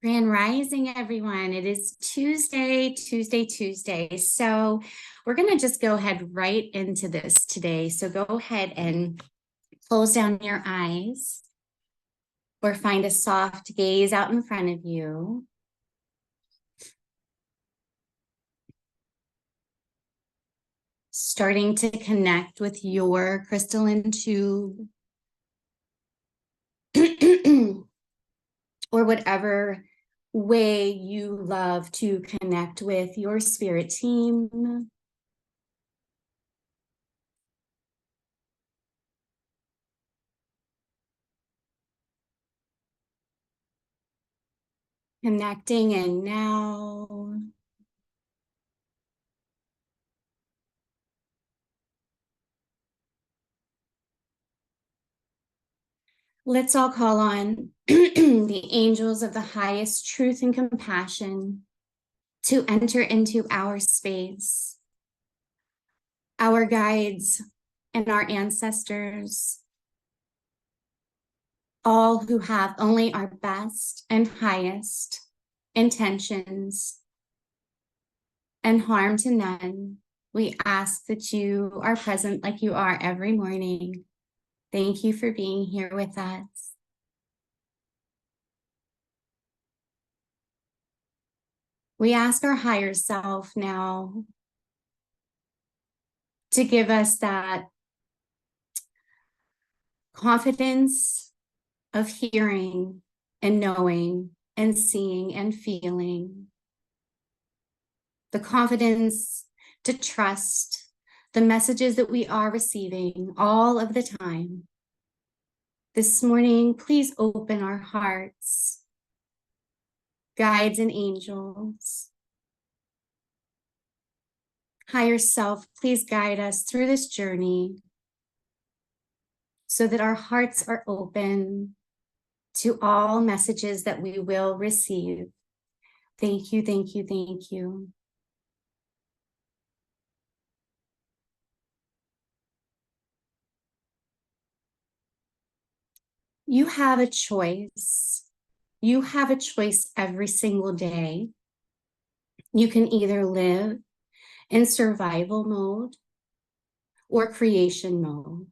Grand Rising, everyone. It is Tuesday. So we're going to just go ahead right into this today. So go ahead and close down your eyes or find a soft gaze out in front of you. Starting to connect with your crystalline tube or whatever way you love to connect with your spirit team. Connecting in now. Let's all call on the angels of the highest truth and compassion to enter into our space, our guides and our ancestors, all who have only our best and highest intentions and harm to none. We ask that you are present like you are every morning. Thank you for being here with us. We ask our higher self now to give us that confidence of hearing and knowing and seeing and feeling. The confidence to trust the messages that we are receiving all of the time. This morning, please open our hearts, guides and angels. Higher self, please guide us through this journey so that our hearts are open to all messages that we will receive. Thank you, thank you, thank you. You have a choice. You have a choice every single day. You can either live in survival mode or creation mode.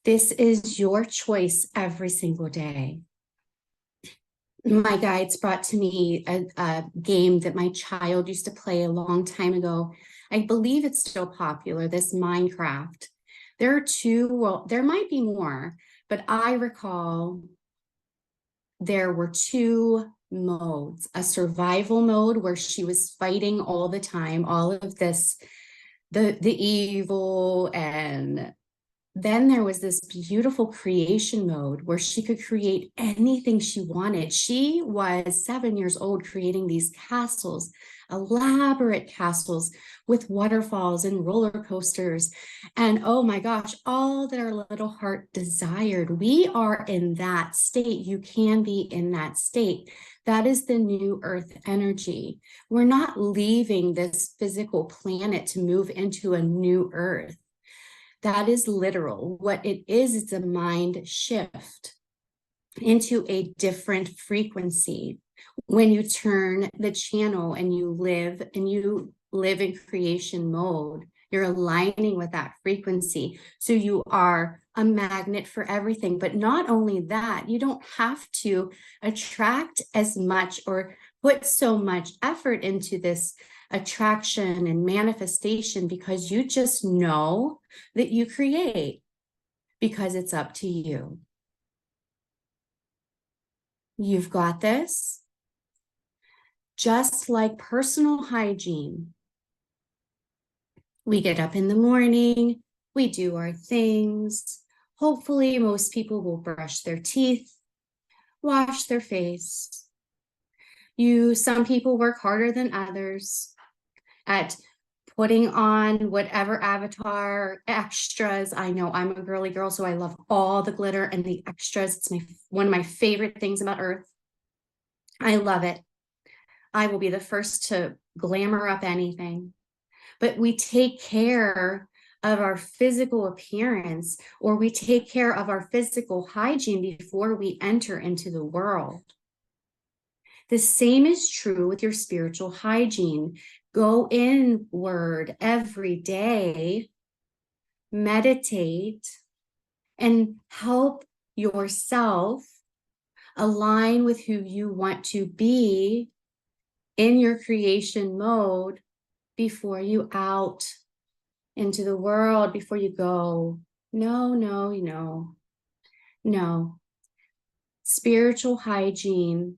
This is your choice every single day. My guides brought to me a game that my child used to play a long time ago. I believe it's still popular, this Minecraft. There are two, well, there might be more, but I recall there were two modes, a survival mode where she was fighting all the time, all of this, the evil, and then there was this beautiful creation mode where she could create anything she wanted. She was 7 years old creating these castles, elaborate castles with waterfalls and roller coasters. And oh my gosh, all that our little heart desired. We are in that state. You can be in that state. That is the new earth energy. We're not leaving this physical planet to move into a new earth. That is literal. What it is, it's a mind shift into a different frequency. When you turn the channel and you live in creation mode, you're aligning with that frequency. So you are a magnet for everything. But not only that, you don't have to attract as much or put so much effort into this attraction and manifestation, because you just know that you create, because it's up to you. You've got this. Just like personal hygiene, we get up in the morning, we do our things. Hopefully, most people will brush their teeth, wash their face. Some people work harder than others at putting on whatever avatar extras. I know I'm a girly girl, so I love all the glitter and the extras. It's one of my favorite things about Earth. I love it. I will be the first to glamour up anything. But we take care of our physical appearance, or we take care of our physical hygiene before we enter into the world. The same is true with your spiritual hygiene. Go inward every day, meditate, and help yourself align with who you want to be in your creation mode before you out into the world, before you go. No, no, no, no. Spiritual hygiene.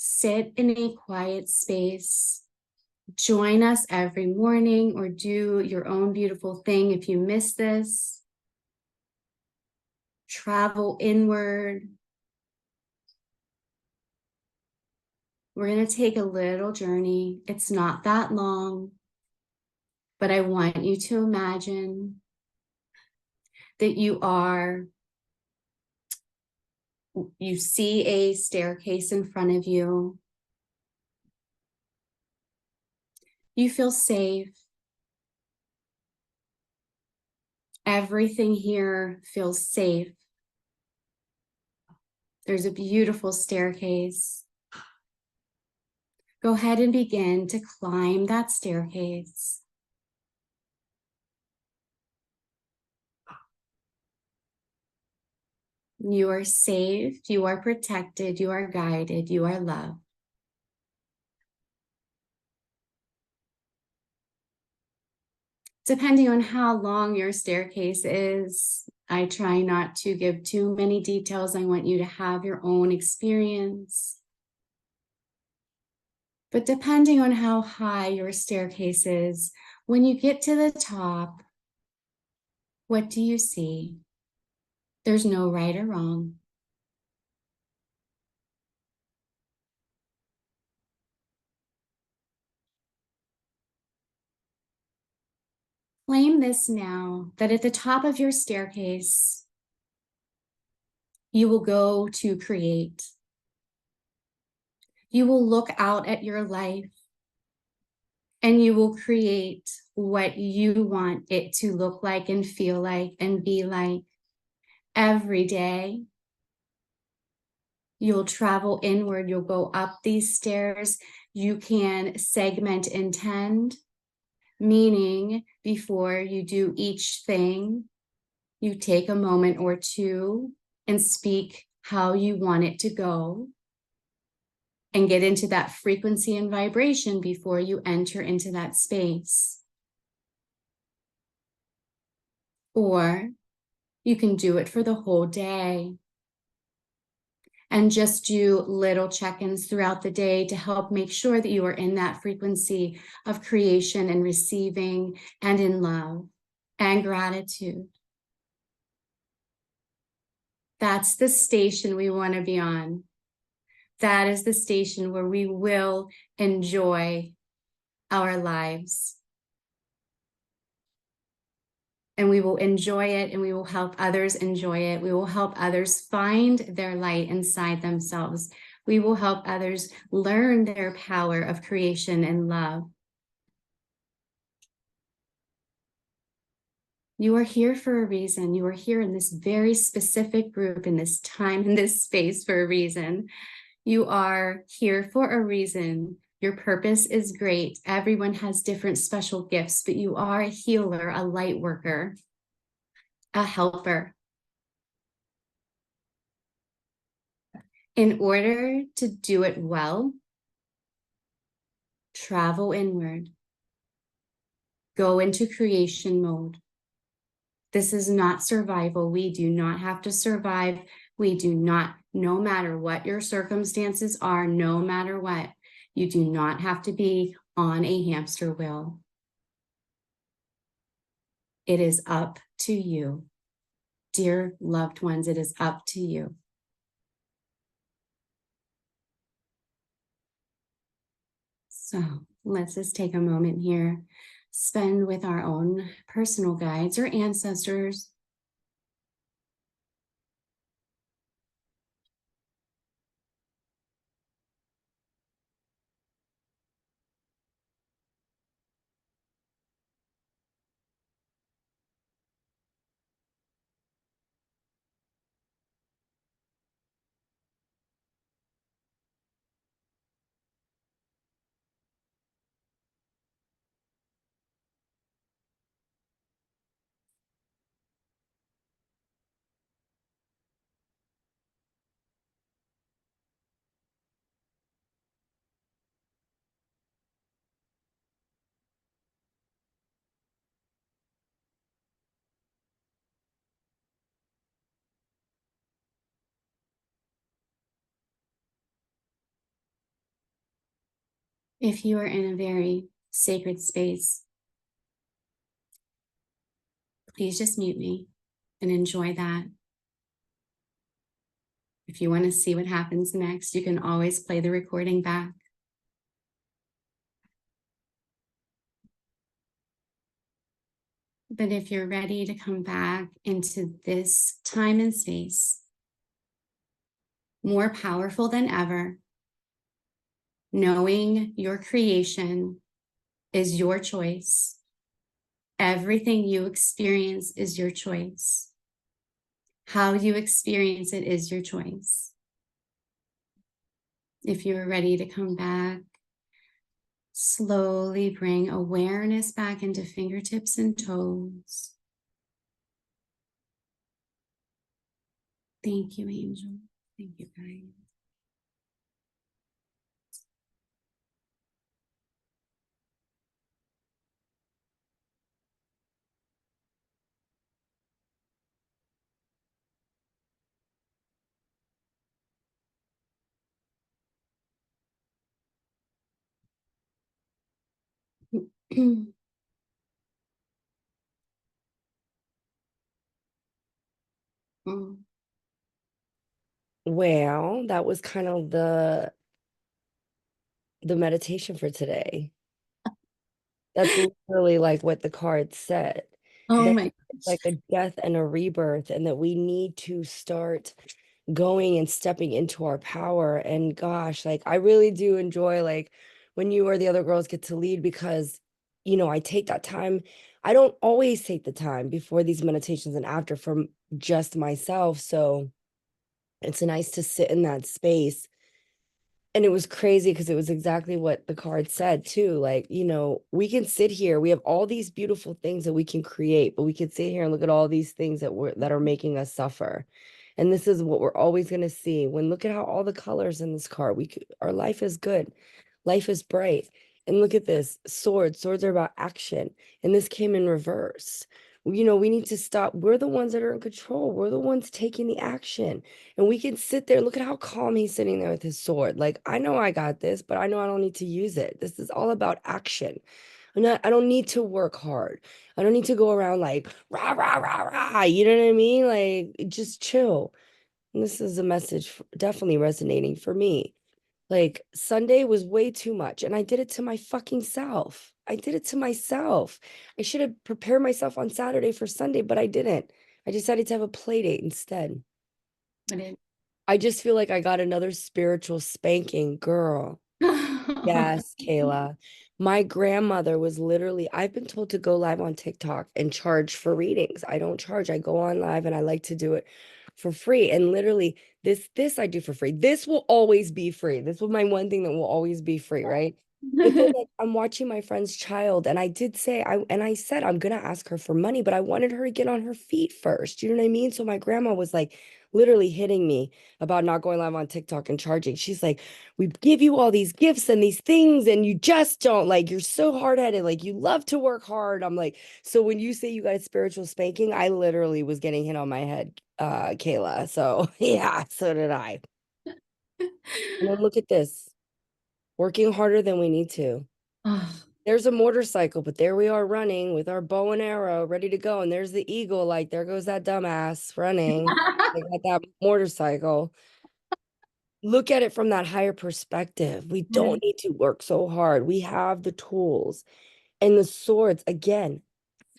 Sit in a quiet space. Join us every morning or do your own beautiful thing if you miss this. Travel inward. We're going to take a little journey. It's not that long, but I want you to imagine that you see a staircase in front of you. You feel safe. Everything here feels safe. There's a beautiful staircase. Go ahead and begin to climb that staircase. You are safe, you are protected, you are guided, you are loved. Depending on how long your staircase is, I try not to give too many details. I want you to have your own experience. But depending on how high your staircase is, when you get to the top, what do you see? There's no right or wrong. Claim this now, that at the top of your staircase, you will go to create. You will look out at your life and you will create what you want it to look like and feel like and be like. Every day, you'll travel inward, you'll go up these stairs. You can segment intend, meaning before you do each thing, you take a moment or two and speak how you want it to go and get into that frequency and vibration before you enter into that space. Or you can do it for the whole day and just do little check-ins throughout the day to help make sure that you are in that frequency of creation and receiving and in love and gratitude. That's the station we want to be on. That is the station where we will enjoy our lives. And we will enjoy it and we will help others enjoy it. We will help others find their light inside themselves. We will help others learn their power of creation and love. You are here for a reason. You are here in this very specific group, in this time, in this space for a reason. You are here for a reason. Your purpose is great. Everyone has different special gifts, but you are a healer, a light worker, a helper. In order to do it well, travel inward. Go into creation mode. This is not survival. We do not have to survive. We do not, no matter what your circumstances are, no matter what, you do not have to be on a hamster wheel. It is up to you. Dear loved ones, it is up to you. So let's just take a moment here, spend with our own personal guides or ancestors. If you are in a very sacred space, please just mute me and enjoy that. If you want to see what happens next, you can always play the recording back. But if you're ready to come back into this time and space, more powerful than ever, knowing your creation is your choice. Everything you experience is your choice. How you experience it is your choice. If you're ready to come back, slowly bring awareness back into fingertips and toes. Thank you, Angel. Thank you, guys. Well, that was kind of the meditation for today. That's literally like what the card said. Oh That my it's like a death and a rebirth, and that we need to start going and stepping into our power. And gosh, like I really do enjoy like when you or the other girls get to lead, because I take that time. I don't always take the time before these meditations and after for just myself. So it's nice to sit in that space. And it was crazy because it was exactly what the card said too. Like, we can sit here. We have all these beautiful things that we can create, but we can sit here and look at all these things that are making us suffer. And this is what we're always going to see. When look at how all the colors in this card, our life is good. Life is bright. And look at this, swords. Swords are about action. And this came in reverse. We need to stop. We're the ones that are in control. We're the ones taking the action. And we can sit there. Look at how calm he's sitting there with his sword. Like, I know I got this, but I know I don't need to use it. This is all about action. I don't need to work hard. I don't need to go around like rah, rah, rah, rah. You know what I mean? Like, just chill. And this is a message definitely resonating for me. Like, Sunday was way too much, and I did it to my fucking self. I did it to myself. I should have prepared myself on Saturday for Sunday, but I didn't. I decided to have a play date instead. I just feel like I got another spiritual spanking, girl. Yes, Kayla. My grandmother was literally, I've been told to go live on TikTok and charge for readings. I don't charge. I go on live and I like to do it for free. And literally, this I do for free. This will always be free. This was my one thing that will always be free, right? But then like, I'm watching my friend's child, and I did say I said I'm gonna ask her for money, but I wanted her to get on her feet first. You know what I mean? So my grandma was like literally hitting me about not going live on TikTok and charging. She's like, we give you all these gifts and these things, and you just don't, like, you're so hard-headed, like you love to work hard. I'm like, so when you say you got a spiritual spanking, I literally was getting hit on my head, Kayla. So yeah, so did I. And then look at this, working harder than we need to. Oh. There's a motorcycle, but there we are running with our bow and arrow ready to go. And there's the eagle, like there goes that dumbass running. They got that motorcycle. Look at it from that higher perspective. We don't need to work so hard. We have the tools and the swords. Again,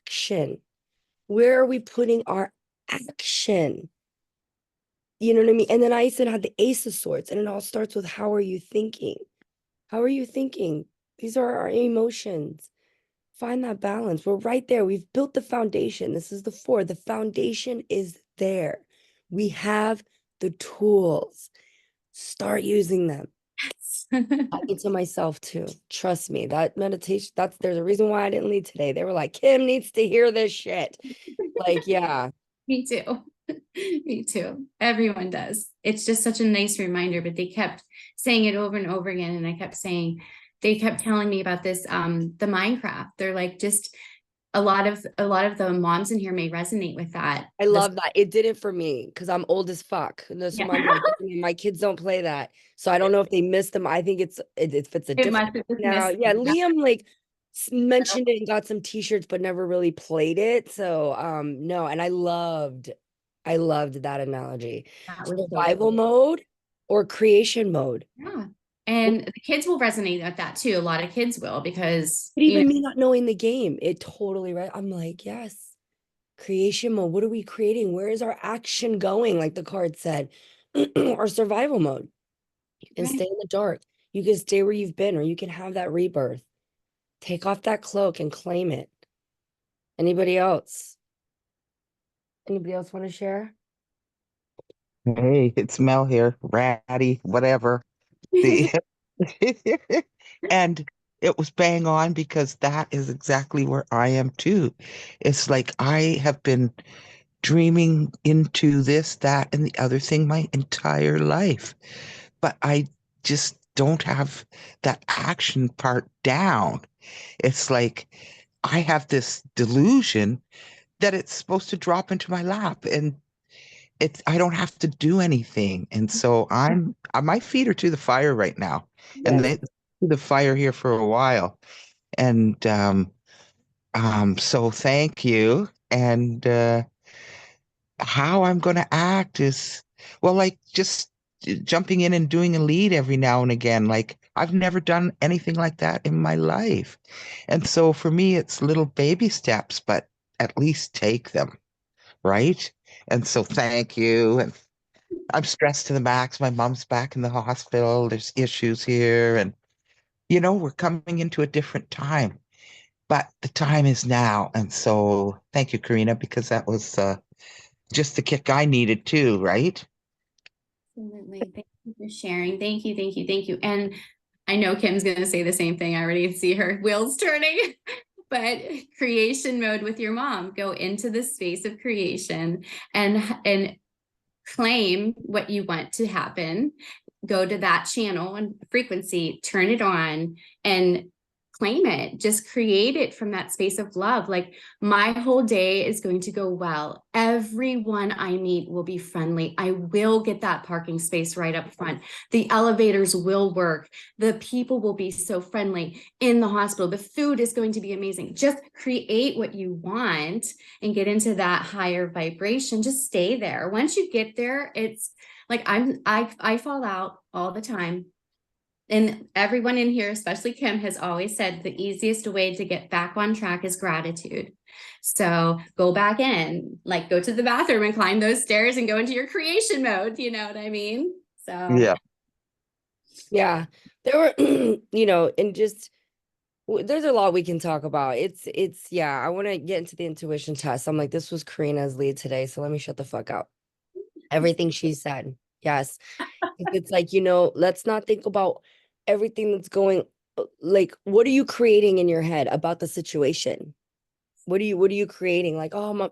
action. Where are we putting our action? You know what I mean? And then I said had the ace of swords, and it all starts with how are you thinking? How are you thinking? These are our emotions. Find that balance. We're right there. We've built the foundation. This is the four. The foundation is there. We have the tools. Start using them. I did to myself too. Trust me, that meditation, there's a reason why I didn't lead today. They were like, Kim needs to hear this shit. Like, yeah. Me too. Me too. Everyone does. It's just such a nice reminder, but they kept saying it over and over again. And I kept saying, they kept telling me about this, the Minecraft. They're like, just a lot of the moms in here may resonate with that. I love that. It did it for me because I'm old as fuck. And so Yeah. my kids don't play that. So I don't know if they missed them. I think if it's a It different must have just now. missed. Yeah, Liam like mentioned it and got some t-shirts, but never really played it. So no, and I loved that analogy. That was so Survival mode or creation mode. yeah. And the kids will resonate with that too. A lot of kids will because But even me not knowing the game, it totally right. I'm like, yes, creation mode. What are we creating? Where is our action going? Like the card said, or survival mode. You can right. stay in the dark. You can stay where you've been, or you can have that rebirth. Take off that cloak and claim it. Anybody else? Anybody else want to share? Hey, it's Mel here, ratty, whatever. The and it was bang on because that is exactly where I am too. It's like I have been dreaming into this, that, and the other thing my entire life, but I just don't have that action part down. It's like I have this delusion that it's supposed to drop into my lap, and it's I don't have to do anything. And so my feet are to the fire right now. And Yes. they to the fire here for a while. And so thank you. And how I'm gonna act is well, like just jumping in and doing a lead every now and again. Like I've never done anything like that in my life. And so for me it's little baby steps, but at least take them, right? And so thank you. And I'm stressed to the max. My mom's back in the hospital. There's issues here. And, we're coming into a different time, but the time is now. And so thank you, Corina, because that was just the kick I needed too, right? Absolutely. Thank you for sharing. Thank you, thank you, thank you. And I know Kim's going to say the same thing. I already see her wheels turning. But creation mode with your mom, go into the space of creation and claim what you want to happen. Go to that channel and frequency, turn it on, and claim it. Just create it from that space of love. Like my whole day is going to go well. Everyone I meet will be friendly. I will get that parking space right up front. The elevators will work. The people will be so friendly in the hospital. The food is going to be amazing. Just create what you want and get into that higher vibration. Just stay there. Once you get there, it's like I fall out all the time. And everyone in here, especially Kim, has always said the easiest way to get back on track is gratitude. So go back in, like go to the bathroom and climb those stairs and go into your creation mode. You know what I mean? So Yeah. Yeah. There were, and just there's a lot we can talk about. Yeah, I want to get into the intuition test. I'm like, this was Karina's lead today, so let me shut the fuck up. Everything she said. Yes. It's like, let's not think about everything that's going like what are you creating in your head about the situation? What are you creating? Like, oh,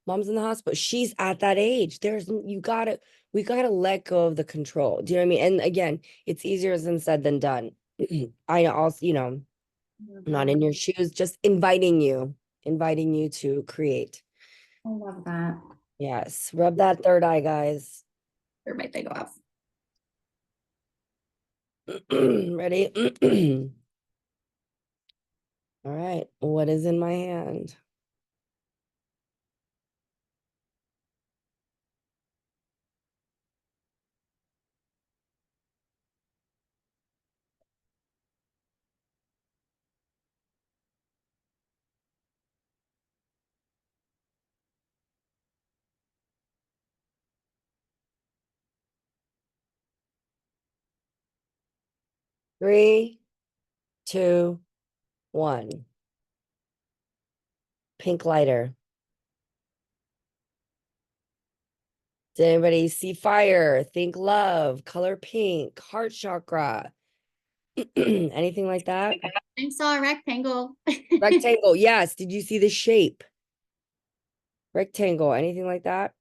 mom's in the hospital. She's at that age. We gotta let go of the control. Do you know what I mean? And again, it's easier than said than done. I also, not in your shoes, just inviting you to create. I love that. Yes. Rub that third eye, guys. Or might they go off? Ready? All right. What is in my hand? Three, two, one. Pink lighter. Did anybody see fire? Think love, color pink, heart chakra. Anything like that? I saw a rectangle. Rectangle. Yes. Did you see the shape? Rectangle. Anything like that?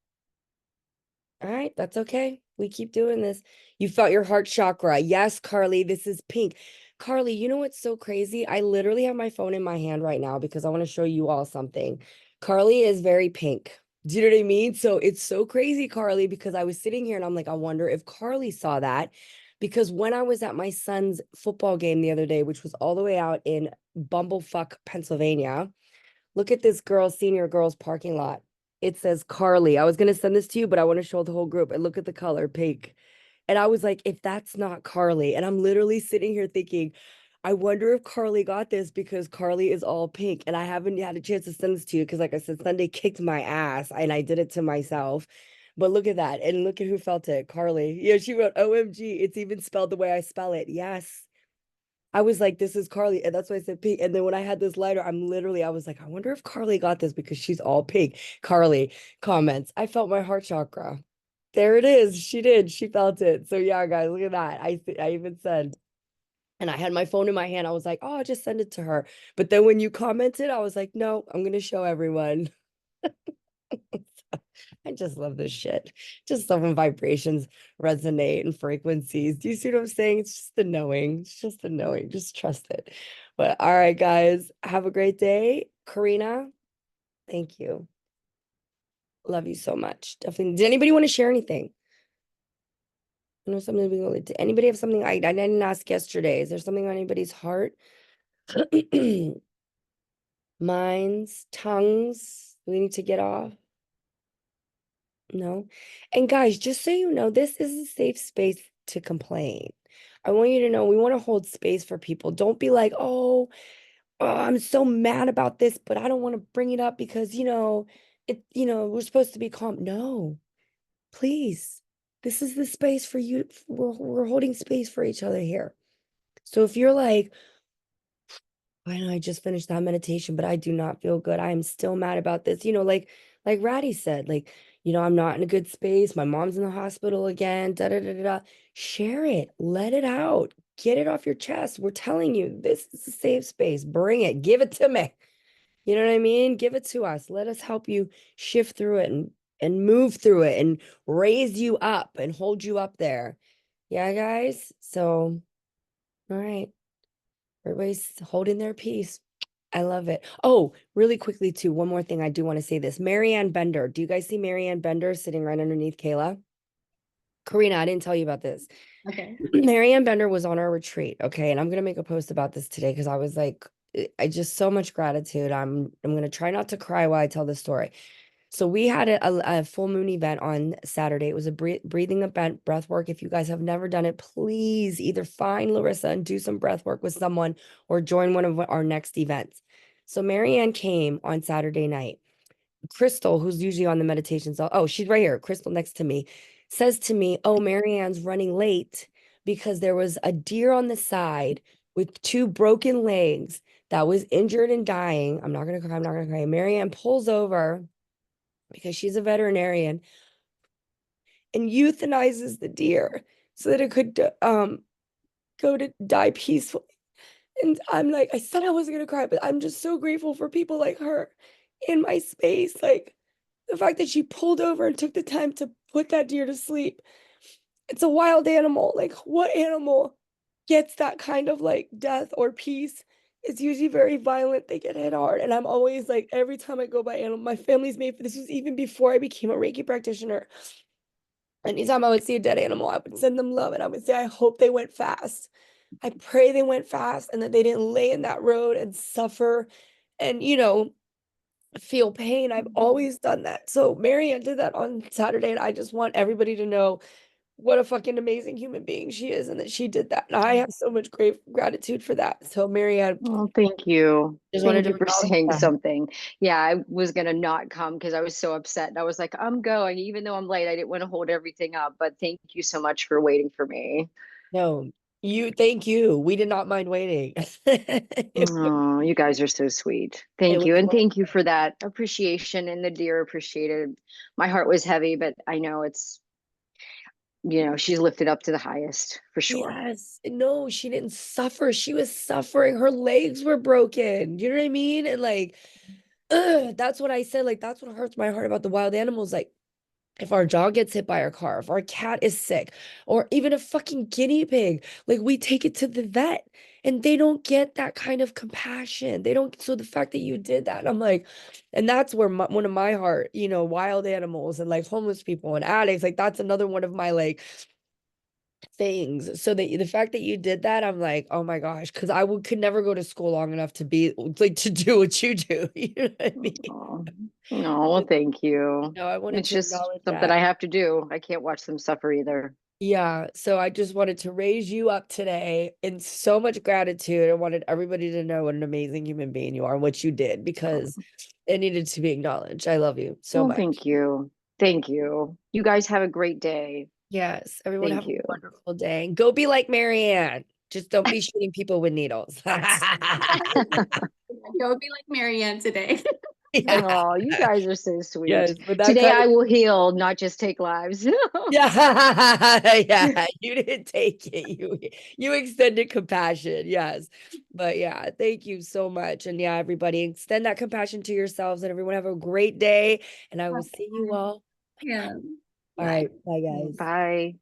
All right. That's okay. We keep doing this. You felt your heart chakra. Yes, Carly. This is pink. Carly, you know what's so crazy? I literally have my phone in my hand right now because I want to show you all something. Carly is very pink. Do you know what I mean? So it's so crazy, Carly, because I was sitting here and I'm like, I wonder if Carly saw that. Because when I was at my son's football game the other day, which was all the way out in Bumblefuck, Pennsylvania, look at this senior girls parking lot. It says Carly. I was going to send this to you, but I want to show the whole group. And look at the color, pink. And I was like, if that's not Carly, and I'm literally sitting here thinking, I wonder if Carly got this because Carly is all pink. And I haven't had a chance to send this to you because, like I said, Sunday kicked my ass and I did it to myself. But look at that. And look at who felt it. Carly. Yeah, she wrote OMG. It's even spelled the way I spell it. Yes. I was like, this is Carly. And that's why I said pink. And then when I had this lighter, I was like, I wonder if Carly got this because she's all pink. Carly comments, I felt my heart chakra. There it is. She did. She felt it. So yeah, guys, look at that. I even said, and I had my phone in my hand. I was like, oh, I'll just send it to her. But then when you commented, I was like, no, I'm going to show everyone. I just love this shit. Just love when vibrations resonate and frequencies. Do you see what I'm saying? It's just the knowing. It's just the knowing. Just trust it. But all right, guys, have a great day. Corina, thank you. Love you so much. Definitely. Did anybody want to share anything? I know something we going to anybody have something I didn't ask yesterday. Is there something on anybody's heart? Minds, tongues, we need to get off? No. And guys, just so you know, this is a safe space to complain. I want you to know we want to hold space for people. Don't be like, I'm so mad about this, but I don't want to bring it up because, we're supposed to be calm. No, please. This is the space for you. We're holding space for each other here. So if you're like, I know I just finished that meditation, but I do not feel good. I am still mad about this. Like Ratty said, I'm not in a good space. My mom's in the hospital again. Da da da da. Da. Share it. Let it out. Get it off your chest. We're telling you, this is a safe space. Bring it. Give it to me. You know what I mean? Give it to us. Let us help you shift through it and move through it and raise you up and hold you up there. Yeah, guys. So, all right. Everybody's holding their peace. I love it. Oh, really quickly too, one more thing I do want to say this. Marianne Bender. Do you guys see Marianne Bender sitting right underneath Kayla? Corina, I didn't tell you about this. Okay. Marianne Bender was on our retreat. Okay. And I'm gonna make a post about this today because I was like, I just so much gratitude. I'm gonna try not to cry while I tell the story. So we had a full moon event on Saturday. It was a breathing event, breath work. If you guys have never done it, please either find Larissa and do some breath work with someone or join one of our next events. So Marianne came on Saturday night. Crystal, who's usually on the meditation cell, oh, she's right here. Crystal next to me says to me, oh, Marianne's running late because there was a deer on the side with two broken legs that was injured and dying. I'm not going to cry. I'm not going to cry. Marianne pulls over because she's a veterinarian and euthanizes the deer so that it could go to die peacefully. And I'm like, I said I wasn't gonna cry, but I'm just so grateful for people like her in my space. Like the fact that she pulled over and took the time to put that deer to sleep. It's a wild animal. Like, what animal gets that kind of like death or peace? It's usually very violent. They get hit hard. And I'm always like, every time I go by animal, my family's made for this. Was even before I became a Reiki practitioner. Anytime I would see a dead animal, I would send them love and I would say, I hope they went fast. I pray they went fast and that they didn't lay in that road and suffer and, feel pain. I've always done that. So Marianne did that on Saturday, and I just want everybody to know what a fucking amazing human being she is and that she did that. And I have so much great gratitude for that. So Marianne, Well, thank you. just wanted Thank to you for acknowledge saying that. something. Yeah, I was gonna not come because I was so upset. And I was like, I'm going. Even though I'm late, I didn't want to hold everything up. But thank you so much for waiting for me. No, thank you. We did not mind waiting. Oh, you guys are so sweet. It Thank was you. And wonderful. thank you for that appreciation and the dear appreciated. My heart was heavy, but I know she's lifted up to the highest for sure. Yes. No, she didn't suffer. She was suffering. Her legs were broken. You know what I mean? And like, that's what I said. Like, that's what hurts my heart about the wild animals. Like, if our dog gets hit by our car, if our cat is sick, or even a fucking guinea pig, like we take it to the vet and they don't get that kind of compassion. They don't. So the fact that you did that, I'm like, and that's where one of my heart, you know, wild animals and like homeless people and addicts, like that's another one of my like things. So the fact that you did that, I'm like, oh my gosh, because could never go to school long enough to be like to do what you do. You know what I mean? Oh, no, well, thank you. No, I wanted It's to just acknowledge something that. I have to do. I can't watch them suffer either. Yeah, so I just wanted to raise you up today in so much gratitude. I wanted everybody to know what an amazing human being you are and what you did because it needed to be acknowledged. I love you so Well, much. thank you. Thank you. You guys have a great day. Yes, everyone Thank have a you. wonderful day. And go be like Marianne. Just don't be shooting people with needles. Go be like Marianne today. Yeah. Oh, you guys are so sweet. Yes, with that Today kind of I will heal, not just take lives. yeah, yeah, you didn't take it. You extended compassion. Yes. But yeah, thank you so much. And yeah, everybody extend that compassion to yourselves and everyone have a great day. And I will see you all. Yeah. All right. Bye, guys. Bye.